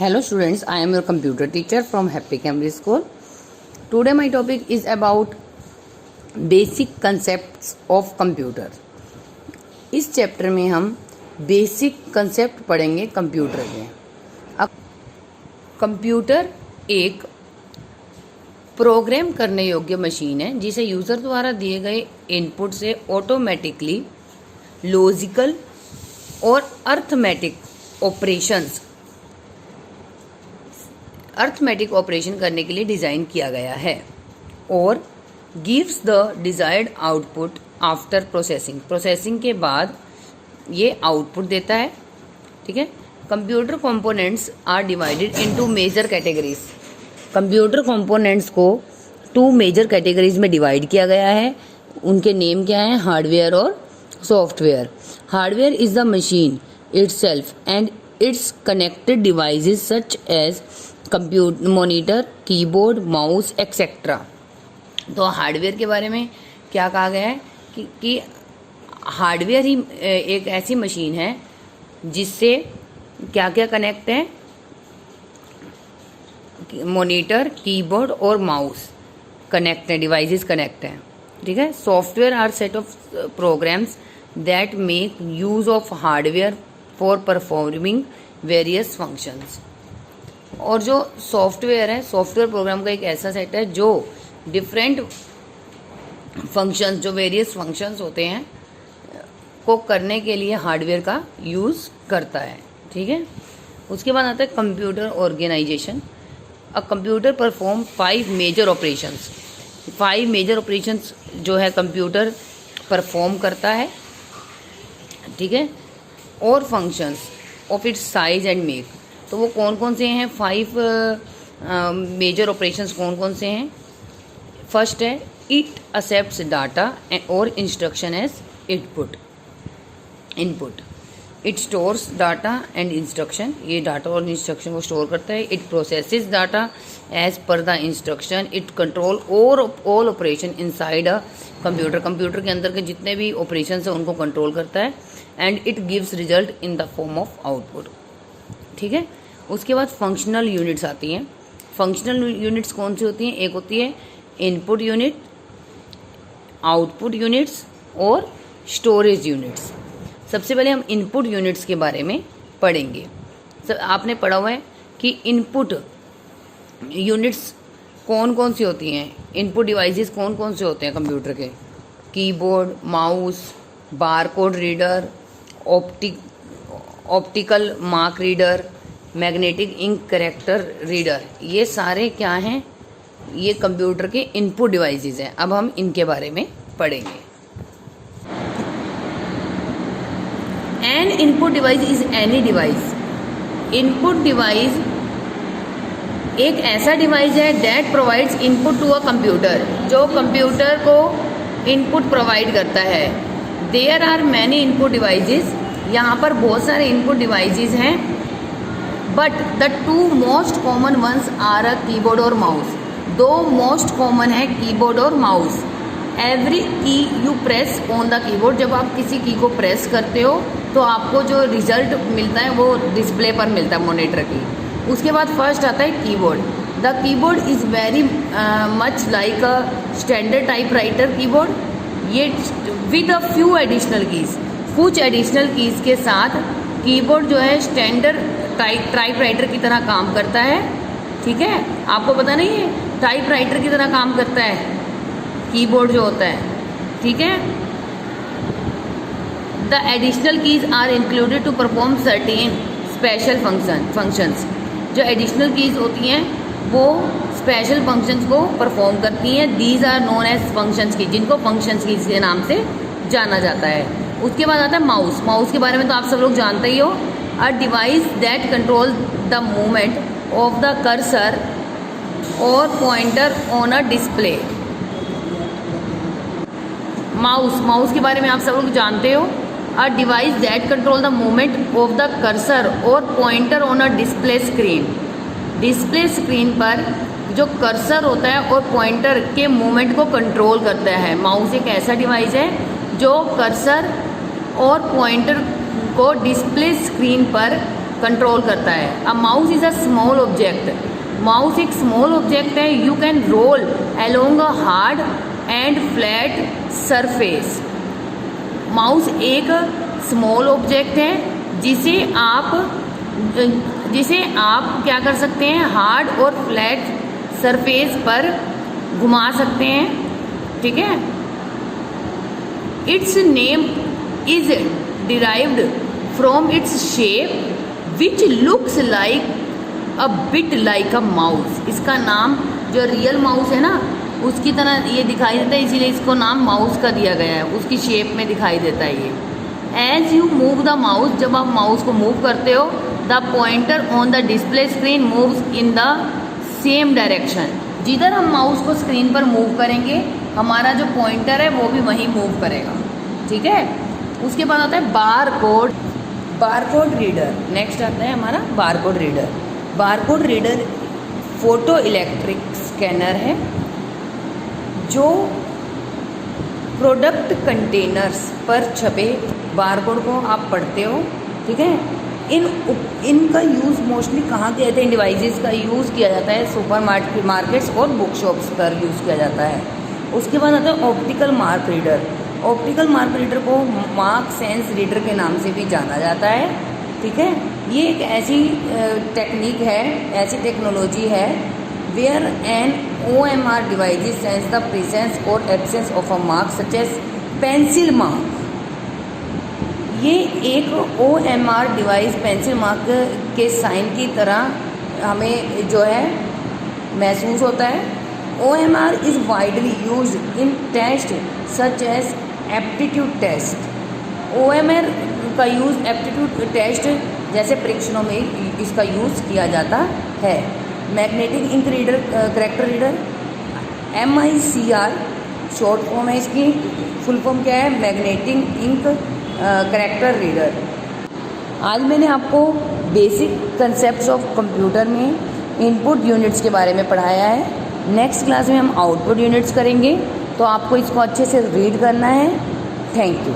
Hello students, I am your computer teacher from Happy Cambridge School. Today my topic is about basic concepts of computer. इस chapter में हम basic concept पढ़ेंगे computer के। अब computer एक programme करने योग्य मशीन है जिसे यूज़र द्वारा दिए गए इनपुट से ऑटोमेटिकली लॉजिकल और अर्थमेटिक ऑपरेशन करने के लिए डिज़ाइन किया गया है और gives the desired output after processing के बाद ये आउटपुट देता है। ठीक है। Computer components are divided into major categories. Computer components को 2 मेजर कैटेगरीज में डिवाइड किया गया है। उनके नेम क्या हैं? हार्डवेयर और software. Hardware is the machine itself and its connected devices such as computer, monitor, keyboard, mouse, etc. तो हार्डवेयर के बारे में क्या कहा गया है कि हार्डवेयर ही एक ऐसी मशीन है जिससे क्या क्या कनेक्ट है? मॉनिटर, कीबोर्ड और माउस कनेक्ट है, डिवाइसेस कनेक्ट हैं। ठीक है। Software are set of programs that make use of hardware for performing various functions. और जो सॉफ्टवेयर है, सॉफ्टवेयर प्रोग्राम का एक ऐसा सेट है जो डिफरेंट फंक्शंस, जो वेरियस फंक्शंस होते हैं को करने के लिए हार्डवेयर का यूज़ करता है। ठीक है। उसके बाद आता है computer organisation. A computer perform 5 major operations. 5 major operations जो है कंप्यूटर परफॉर्म करता है। ठीक है। और functions of its size and make. तो वो कौन कौन से हैं? 5 मेजर ऑपरेशंस कौन कौन से हैं? फर्स्ट है इट एक्सेप्ट्स डाटा और instruction as input. It stores data and instruction. ये डाटा और इंस्ट्रक्शन को स्टोर करता है। It processes data as per the instruction. It control all operation inside a computer. Computer के अंदर के जितने भी ऑपरेशन हैं उनको कंट्रोल करता है। And it gives result in the form of output. ठीक है। उसके बाद फंक्शनल यूनिट्स आती हैं। फंक्शनल यूनिट्स कौन सी होती हैं? एक होती है इनपुट यूनिट, आउटपुट यूनिट्स और स्टोरेज यूनिट्स। सबसे पहले हम इनपुट यूनिट्स के बारे में पढ़ेंगे। सर आपने पढ़ा हुआ है कि इनपुट यूनिट्स कौन कौन सी होती हैं? इनपुट डिवाइसेस कौन कौन से होते हैं कंप्यूटर के? Keyboard, mouse, barcode reader, optical mark reader, magnetic ink character reader. ये सारे क्या हैं? ये कंप्यूटर के इनपुट डिवाइसेस हैं। अब हम इनके बारे में पढ़ेंगे। An input device is any device. Input device एक ऐसा डिवाइस है that provides input to a computer, जो कंप्यूटर को इनपुट प्रोवाइड करता है। There are many input devices. यहाँ पर बहुत सारे इनपुट डिवाइसेस हैं, but the 2 most common ones are a keyboard और माउस। 2 मोस्ट कॉमन है कीबोर्ड और mouse. Every key you press on the keyboard. जब आप किसी की को प्रेस करते हो तो आपको जो रिजल्ट मिलता है वो डिस्प्ले पर मिलता है, मॉनिटर की। उसके बाद फर्स्ट आता है keyboard. The keyboard is very much like a standard typewriter keyboard. ये with a few additional keys, कुछ एडिशनल कीज़ के साथ कीबोर्ड जो है स्टैंडर्ड टाइपराइटर की तरह काम करता है। ठीक है। आपको पता नहीं है? टाइपराइटर की तरह काम करता है कीबोर्ड जो होता है। ठीक है। The additional keys are included to perform certain special functions. जो एडिशनल कीज होती हैं वो स्पेशल फंक्शंस को परफॉर्म करती हैं। These are known as functions key, जिनको फंक्शंस की के नाम से जाना जाता है। उसके बाद आता है माउस। माउस के बारे में तो आप सब लोग जानते ही हो। A device that control the movement of the cursor और pointer on a display. Mouse के बारे में आप सब लोग जानते हो। A device that control the movement of the cursor और pointer on a display screen. Display screen पर जो कर्सर होता है और पॉइंटर के मूवमेंट को कंट्रोल करता है। माउस एक ऐसा डिवाइस है जो कर्सर और पॉइंटर को डिस्प्ले स्क्रीन पर कंट्रोल करता है। A mouse is a small object, mouse एक स्मॉल ऑब्जेक्ट है। You can roll along a hard and flat surface. Mouse एक स्मॉल ऑब्जेक्ट है जिसे आप क्या कर सकते हैं, हार्ड और फ्लैट सरफेस पर घुमा सकते हैं, ठीक है। It's name is derived from its shape which looks like a bit like a mouse. इसका नाम जो रियल माउस है ना उसकी तरह ये दिखाई देता है, इसीलिए इसको नाम माउस का दिया गया है, उसकी शेप में दिखाई देता है ये। As you move the mouse, जब आप माउस को मूव करते हो, the pointer on the display screen moves in the same direction. जिधर हम माउस को स्क्रीन पर मूव करेंगे हमारा जो पॉइंटर है वो भी वहीं मूव करेगा, ठीक है। उसके बाद आता है बारकोड रीडर। नेक्स्ट आता है हमारा barcode reader. Barcode reader photo electric scanner है जो प्रोडक्ट कंटेनर्स पर छपे बारकोड को आप पढ़ते हो, ठीक है। इनका यूज़ मोस्टली कहाँ किया जाता है, इन डिवाइसेस का यूज़ किया जाता है सुपर मार्केट्स और बुक शॉप्स पर यूज़ किया जाता है। उसके बाद आता है optical mark reader. Optical mark reader को मार्क सेंस रीडर के नाम से भी जाना जाता है, ठीक है। ये एक ऐसी टेक्निक है, ऐसी टेक्नोलॉजी है where an OMR device sense the presence और absence of a mark such as pencil mark. ये एक OMR डिवाइस पेंसिल मार्क के साइन की तरह हमें जो है महसूस होता है। OMR is widely use in test such as aptitude test. OMR का यूज़ एप्टीट्यूड टेस्ट जैसे परीक्षणों में इसका यूज़ किया जाता है। Magnetic ink reader, character reader, MICR short form है इसकी, फुल फॉर्म क्या है, मैग्नेटिक इंक करेक्टर रीडर। आज मैंने आपको बेसिक कंसेप्ट्स ऑफ कंप्यूटर में इनपुट यूनिट्स के बारे में पढ़ाया है। नेक्स्ट क्लास में हम आउटपुट यूनिट्स करेंगे, तो आपको इसको अच्छे से रीड करना है। Thank you.